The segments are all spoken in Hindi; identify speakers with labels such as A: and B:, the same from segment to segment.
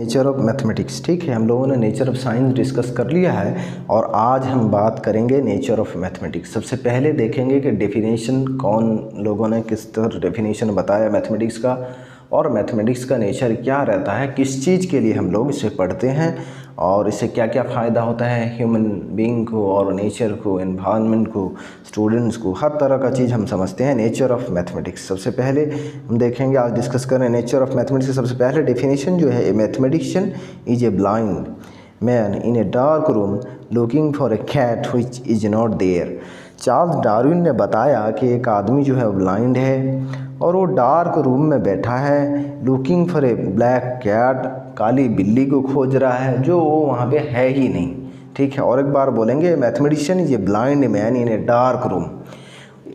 A: Nature of mathematics. ठीक है, हम लोगों ने नेचर ऑफ साइंस डिस्कस कर लिया है और आज हम बात करेंगे नेचर ऑफ मैथमेटिक्स। सबसे पहले देखेंगे कि डेफिनेशन कौन लोगों ने किस तरह डेफिनेशन बताया मैथमेटिक्स का, और मैथमेटिक्स का नेचर क्या रहता है, किस चीज़ के लिए हम लोग इसे पढ़ते हैं और इससे क्या क्या फ़ायदा होता है ह्यूमन बीइंग को और नेचर को, एनवायरनमेंट को, स्टूडेंट्स को, हर तरह का चीज़ हम समझते हैं नेचर ऑफ मैथमेटिक्स। सबसे पहले हम देखेंगे, आज डिस्कस कर रहे हैं नेचर ऑफ मैथमेटिक्स की सबसे पहले डेफिनेशन जो है, a mathematician is a blind man in a dark room looking for a cat which is not there. Charles Darwin ने बताया कि एक आदमी जो है ब्लाइंड है और वो डार्क रूम में बैठा है, looking for a black cat, काली बिल्ली को खोज रहा है जो वो वहाँ पे है ही नहीं। ठीक है, और एक बार बोलेंगे, mathematician is a blind man in a dark room.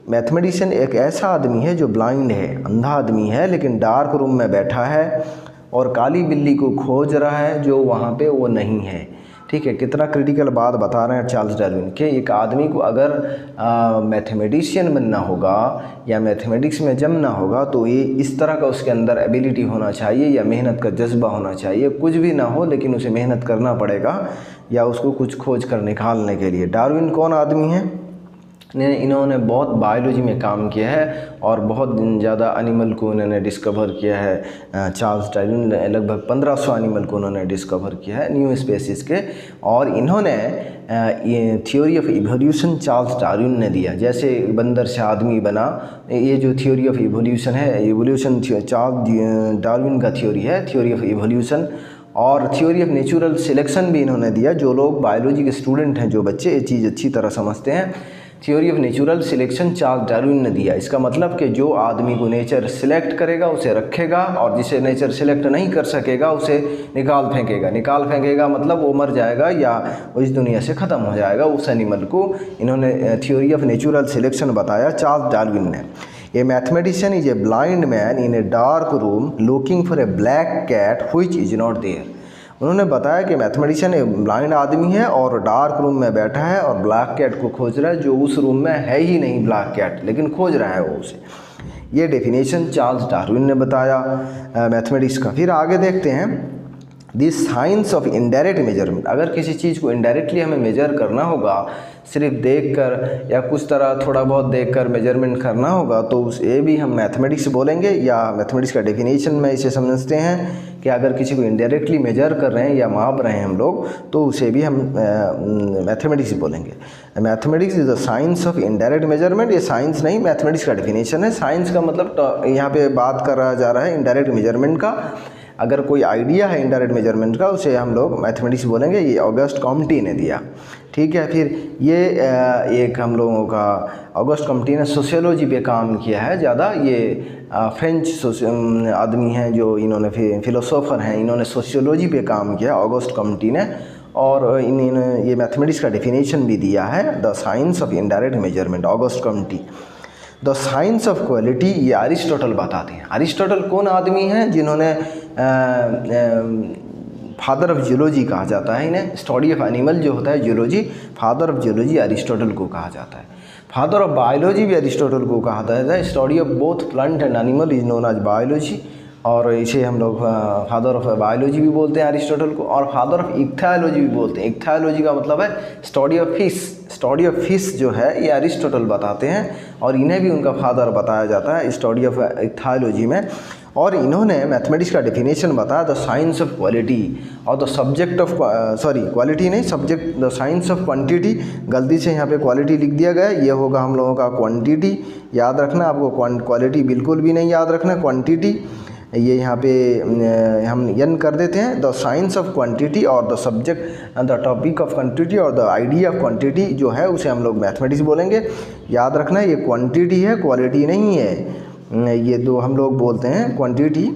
A: Mathematician एक ऐसा आदमी है जो ब्लाइंड है, अंधा आदमी है, लेकिन डार्क रूम में बैठा है और काली बिल्ली को खोज रहा है जो वहाँ पे वो नहीं है। ठीक है, कितना क्रिटिकल बात बता रहे हैं चार्ल्स डार्विन कि एक आदमी को अगर मैथमेटिशियन बनना होगा या मैथमेटिक्स में जमना होगा तो ये इस तरह का उसके अंदर एबिलिटी होना चाहिए या मेहनत का जज्बा होना चाहिए। कुछ भी ना हो लेकिन उसे मेहनत करना पड़ेगा या उसको कुछ खोज कर निकालने के लिए। डार्विन कौन आदमी है? इन्होंने बहुत बायोलॉजी में काम किया है और बहुत ज़्यादा एनिमल को इन्होंने डिस्कवर किया है। चार्ल्स डार्विन लगभग 1500 एनिमल को उन्होंने डिस्कवर किया है, न्यू स्पेसीज़ के। और इन्होंने ये theory of evolution Charles Darwin ने दिया। जैसे बंदर से आदमी बना, ये जो थ्योरी ऑफ इवोल्यूशन है, इवोल्यूशन चार्ल्स डार्विन का थ्योरी है, थ्योरी ऑफ इवोल्यूशन। और थ्योरी ऑफ नेचुरल सिलेक्शन भी इन्होंने दिया। जो लोग बायोलॉजी के स्टूडेंट हैं, जो बच्चे ये चीज़ अच्छी तरह समझते हैं, theory of natural selection Charles Darwin ने दिया। इसका मतलब कि जो आदमी को नेचर सिलेक्ट करेगा उसे रखेगा और जिसे नेचर सिलेक्ट नहीं कर सकेगा उसे निकाल फेंकेगा। निकाल फेंकेगा मतलब वो मर जाएगा या वो इस दुनिया से ख़त्म हो जाएगा। उस एनिमल को इन्होंने थ्योरी ऑफ नेचुरल सिलेक्शन बताया चार्ल्स डार्विन ने। A mathematician is a blind man in a dark room looking for a black cat which is not there. उन्होंने बताया कि मैथमेटिशियन एक ब्लाइंड आदमी है और डार्क रूम में बैठा है और ब्लैक कैट को खोज रहा है जो उस रूम में है ही नहीं, ब्लैक कैट, लेकिन खोज रहा है वो उसे। ये डेफिनेशन चार्ल्स डार्विन ने बताया मैथमेटिक्स का। फिर आगे देखते हैं, this science of indirect measurement. अगर किसी चीज़ को इनडायरेक्टली हमें मेजर करना होगा, सिर्फ देखकर या कुछ तरह थोड़ा बहुत देखकर मेजरमेंट करना होगा, तो उसे भी हम मैथमेटिक्स बोलेंगे या मैथमेटिक्स का डेफिनेशन में इसे समझते हैं कि अगर किसी को इनडायरेक्टली मेजर कर रहे हैं या माप रहे हैं हम लोग, तो उसे भी हम मैथमेटिक्स बोलेंगे। Mathematics is the science of indirect measurement. ये साइंस नहीं, मैथमेटिक्स का डेफिनेशन है। साइंस का मतलब यहाँ पे बात करा जा रहा है इनडायरेक्ट मेजरमेंट का। अगर कोई आइडिया है इनडायरेक्ट मेजरमेंट का, उसे हम लोग मैथमेटिक्स बोलेंगे। ये ऑगस्ट कॉम्टी ने दिया। ठीक है, फिर ये एक हम लोगों का ऑगस्ट कॉम्टी ने सोशियोलॉजी पे काम किया है ज़्यादा। ये फ्रेंच आदमी हैं जो इन्होंने फिलोसोफर हैं, इन्होंने सोशियोलॉजी पे काम किया ऑगस्ट कॉम्टी ने। और इन्होंने ये मैथमेटिक्स का डेफिनेशन भी दिया है, the science of indirect measurement, August Comte. The science of quality, ये अरिस्टोटल बताते हैं। अरिस्टोटल कौन आदमी हैं? जिन्होंने फादर ऑफ जियोलॉजी कहा जाता है इन्हें। स्टडी ऑफ एनिमल जो होता है zoology, father of zoology Aristotle को कहा जाता है। फादर ऑफ बायोलॉजी भी अरिस्टोटल को कहा जाता है। Study of both plant and animal is known as biology, और इसे हम लोग फादर ऑफ बायोलॉजी भी बोलते हैं अरिस्टोटल को। और फादर ऑफ इक्थायोलॉजी भी बोलते हैं। इक्थायोलॉजी का मतलब है study of fish. Study of fish जो है ये अरिस्टोटल बताते हैं और इन्हें भी उनका फादर बताया जाता है स्टडी ऑफ इक्थायोलॉजी में। और इन्होंने मैथमेटिक्स का डेफिनेशन बताया, द साइंस ऑफ क्वालिटी और द सब्जेक्ट ऑफ क्वालिटी नहीं, subject, the science of quantity. गलती से यहाँ पे क्वालिटी लिख दिया गया, ये होगा हम लोगों का क्वांटिटी। याद रखना, आपको क्वालिटी बिल्कुल भी नहीं याद रखना, क्वांटिटी ये यहाँ पे हम एन कर देते हैं। द साइंस ऑफ क्वांटिटी और the subject, the topic of quantity और द आइडिया ऑफ क्वांटिटी जो है उसे हम लोग मैथमेटिक्स बोलेंगे। याद रखना, ये क्वांटिटी है, क्वालिटी नहीं है। ये दो हम लोग बोलते हैं क्वांटिटी।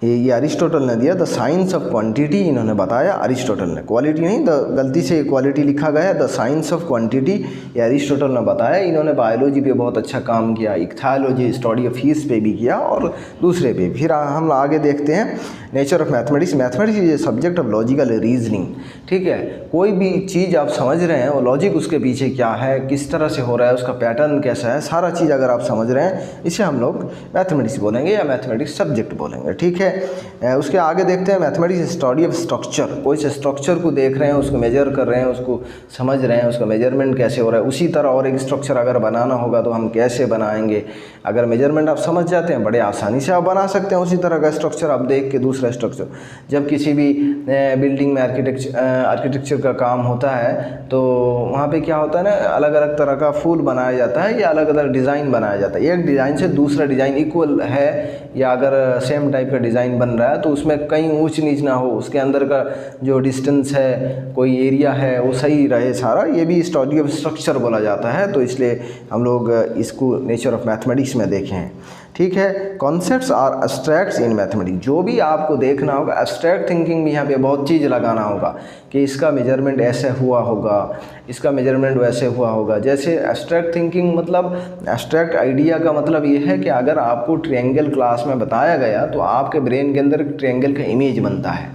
A: ये अरिस्टोटल ने दिया, द साइंस ऑफ क्वांटिटी इन्होंने बताया अरिस्टोटल ने, क्वालिटी नहीं। गलती से क्वालिटी लिखा गया है, द साइंस ऑफ क्वांटिटी ये अरिस्टोटल ने बताया। इन्होंने बायोलॉजी पे बहुत अच्छा काम किया, इक्थायोलॉजी, स्टडी ऑफ फिश पे भी किया और दूसरे पे। फिर हम आगे देखते हैं nature of mathematics. Mathematics is a subject of logical reasoning. ठीक है, कोई भी चीज़ आप समझ रहे हैं वो लॉजिक उसके पीछे क्या है, किस तरह से हो रहा है, उसका पैटर्न कैसा है, सारा चीज़ अगर आप समझ रहे हैं, इसे हम लोग मैथमेटिक्स बोलेंगे या मैथमेटिक्स सब्जेक्ट बोलेंगे। ठीक है, उसके आगे देखते हैं मैथमेटिक्स स्टडी ऑफ स्ट्रक्चर। कोई से स्ट्रक्चर को देख रहे हैं, उसको मेजर कर रहे हैं, उसको समझ रहे हैं, उसका मेजरमेंट कैसे हो रहा है। उसी तरह और एक स्ट्रक्चर अगर बनाना होगा तो हम कैसे बनाएंगे। अगर मेजरमेंट आप समझ जाते हैं बड़े आसानी से आप बना सकते हैं उसी तरह का स्ट्रक्चर आप देख के दूसरा स्ट्रक्चर। जब किसी भी बिल्डिंग में आर्किटेक्चर का काम होता है तो वहाँ पे क्या होता है ना, अलग अलग तरह का फूल बनाया जाता है या अलग अलग डिज़ाइन बनाया जाता है। एक डिज़ाइन से दूसरा डिज़ाइन इक्वल है या अगर सेम टाइप का डिज़ाइन बन रहा है तो उसमें कहीं ऊंच नीच ना हो, उसके अंदर का जो डिस्टेंस है, कोई एरिया है, वो सही रहे सारा। ये भी स्टडी ऑफ स्ट्रक्चर बोला जाता है। तो इसलिए हम लोग इसको नेचर ऑफ मैथमेटिक्स में देखें हैं। ठीक है, concepts are abstracts in mathematics. जो भी आपको देखना होगा, एब्स्ट्रैक्ट थिंकिंग भी यहाँ पे बहुत चीज़ लगाना होगा कि इसका मेजरमेंट ऐसे हुआ होगा, इसका मेजरमेंट वैसे हुआ होगा। जैसे एब्स्ट्रैक्ट थिंकिंग मतलब एब्स्ट्रैक्ट आइडिया का मतलब ये है कि अगर आपको ट्रायंगल क्लास में बताया गया तो आपके ब्रेन के अंदर ट्रायंगल का इमेज बनता है,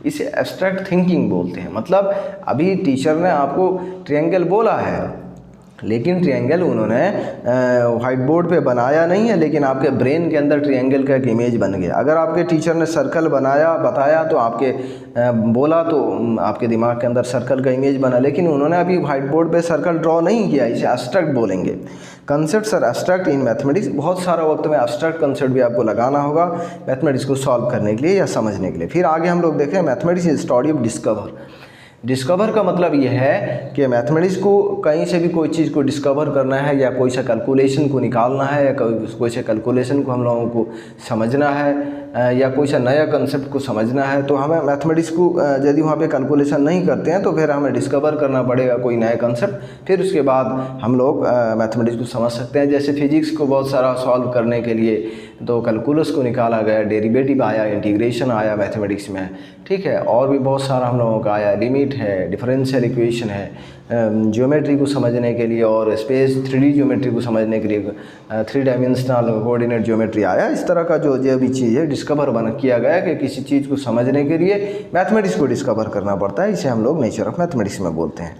A: इसे एब्स्ट्रैक्ट थिंकिंग बोलते हैं। मतलब अभी टीचर ने आपको ट्रायंगल बोला है लेकिन ट्रायंगल उन्होंने व्हाइट बोर्ड पे बनाया नहीं है, लेकिन आपके ब्रेन के अंदर ट्रायंगल का एक इमेज बन गया। अगर आपके टीचर ने सर्कल बताया तो आपके बोला तो आपके दिमाग के अंदर सर्कल का इमेज बना, लेकिन उन्होंने अभी व्हाइट बोर्ड पे सर्कल ड्रॉ नहीं किया, इसे एब्स्ट्रैक्ट बोलेंगे। Concepts are abstract in mathematics. बहुत सारा वक्त में एब्स्ट्रैक्ट कंसेप्ट भी आपको लगाना होगा मैथमेटिक्स को सॉल्व करने के लिए या समझने के लिए। फिर आगे हम लोग देखें mathematics is study of discover. Discover का मतलब यह है कि मैथमेटिक्स को कहीं से भी कोई चीज़ को डिस्कवर करना है या कोई सा कैलकुलेशन को निकालना है या कोई से कैलकुलेशन को हम लोगों को समझना है या कोई सा नया कंसेप्ट को समझना है तो हमें मैथमेटिक्स को यदि वहाँ पे कैलकुलेशन नहीं करते हैं तो फिर हमें डिस्कवर करना पड़ेगा कोई नया कंसेप्ट, फिर उसके बाद हम लोग मैथमेटिक्स को समझ सकते हैं। जैसे फिजिक्स को बहुत सारा सॉल्व करने के लिए तो कैलकुलस को निकाला गया, डेरिवेटिव आया, इंटीग्रेशन आया मैथमेटिक्स में। ठीक है, और भी बहुत सारा हम लोगों का आया, लिमिट है, डिफरेंशियल इक्वेशन है, ज्योमेट्री को समझने के लिए और स्पेस 3D ज्योमेट्री को समझने के लिए 3 डायमेंशनल कोऑर्डिनेट ज्योमेट्री आया। इस तरह का जो भी चीज़ है डिस्कवर किया गया कि किसी चीज़ को समझने के लिए मैथमेटिक्स को डिस्कवर करना पड़ता है, इसे हम लोग नेचर ऑफ मैथमेटिक्स में बोलते हैं।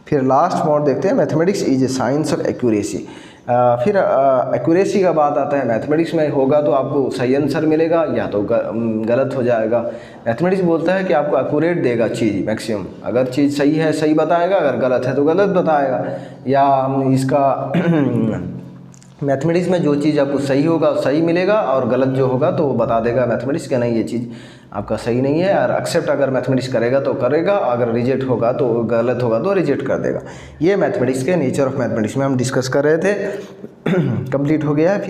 A: फिर लास्ट मोड देखते हैं mathematics is a science of accuracy. फिर एक्यूरेसी का बात आता है। मैथमेटिक्स में होगा तो आपको सही आंसर मिलेगा या तो गलत हो जाएगा। मैथमेटिक्स बोलता है कि आपको एक्यूरेट देगा चीज़ मैक्सिमम, अगर चीज़ सही है सही बताएगा, अगर गलत है तो गलत बताएगा। या इसका मैथमेटिक्स में जो चीज़ आपको सही होगा सही मिलेगा और गलत जो होगा तो वो बता देगा मैथमेटिक्स कि नहीं ये चीज़ आपका सही नहीं है। और एक्सेप्ट अगर मैथमेटिक्स करेगा तो करेगा, अगर रिजेक्ट होगा तो गलत होगा तो रिजेक्ट कर देगा। ये मैथमेटिक्स के नेचर ऑफ मैथमेटिक्स में हम डिस्कस कर रहे थे, कंप्लीट हो गया है।